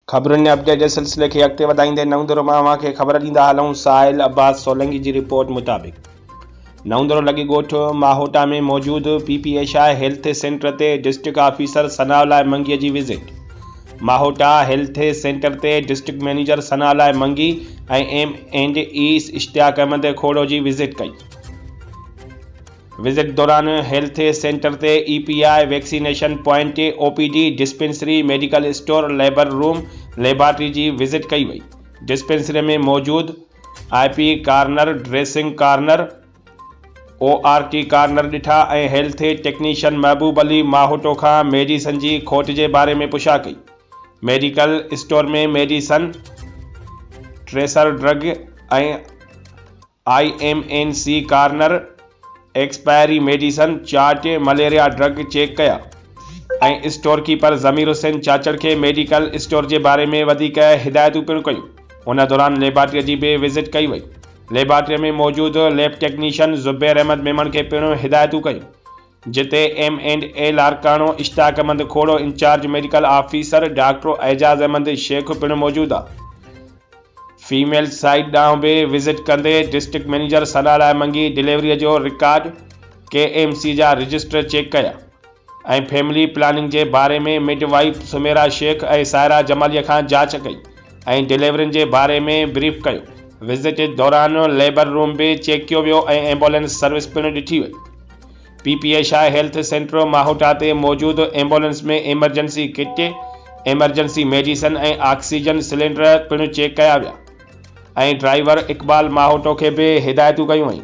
ख़बरुनि जे अपडेट जे सिलसिले खे अॻिते वधाईंदे नवंदरो मां अव्हांखे ख़बर ॾींदा हलूं। साहिल अब्बास सोलंकी जी रिपोर्ट मुताबिक़ नवंदरो लॻी ॻोठ माहोटा में मौजूदु PPSI हेल्थ सेंटर ते डिस्ट्रिक्ट ऑफिसर सनाउल्लाह मंगीअ जी विज़िट। माहोटा हेल्थ सेंटर ते डिस्ट्रिक्ट मैनेजर सनाउल्लाह मंगी ऐं M&E इश्तियाक अहमद खोड़ो जी विज़िट कई। विज़िट दौरान हेल्थ सेंटर ते EPI vaccination point, OPD dispensary, medical store, labour room, laboratory जी विज़िट कई वई। डिस्पेंसरी में मौजूदु IP corner, dressing corner, ORT corner ॾिठा ऐं हेल्थ टेक्नीशियन महबूब अली माहोटो खां मेडिसन जी खोट जे बारे में पुछा कई। मेडिकल स्टोर में मेडिसन, ट्रेसर ड्रग ऐं IMNC corner, expiry medicine, chart, malaria drug check कया ऐं स्टोर कीपर ज़मीर हुसैन चाचड़ खे मेडिकल स्टोर जे बारे में वधीक हिदायतूं पिणु कयूं। उन दौरान लेबॉरेटरी जी बि विज़िट कई वई। लेबॉरेटरी में मौजूदु लैब टेक्नीशियन ज़ुबैर अहमद मेमन खे पिणु हिदायतूं कयूं, जिते M&A Larkana Ishtiaq Ahmed Khoro, incharge medical officer doctor Ejaz Ahmed Sheikh पिणु मौजूदु आहे। फीमेल साइड ॾांहुं बि विज़िट कंदे डिस्ट्रिक्ट मैनेजर सनाउल्लाह मंगी डिलीवरीअ जो रिकॉर्ड, KMC जा रजिस्टर चेक कया ऐं फैमिली प्लानिंग जे बारे में मिडवाइफ सुमेरा शेख ऐं सायरा जमालीअ खां जांच कई ऐं डिलीवरियुनि जे बारे में ब्रीफ कयो। विज़िट दौरान लेबर रूम बि चेक कयो वियो ऐं एम्बुलेंस सर्विस पिणु ॾिठी वई। PPSI हेल्थ सेंटर माहोटा ते मौजूदु एम्बुलेंस में इमरजेंसी किट, इमरजेंसी मेडिसन ऐं ऑक्सीजन सिलेंडर पिणु चेक कया विया ऐं ड्राइवर इक़बाल माहोटो खे बि हिदायतूं कयूं वयूं।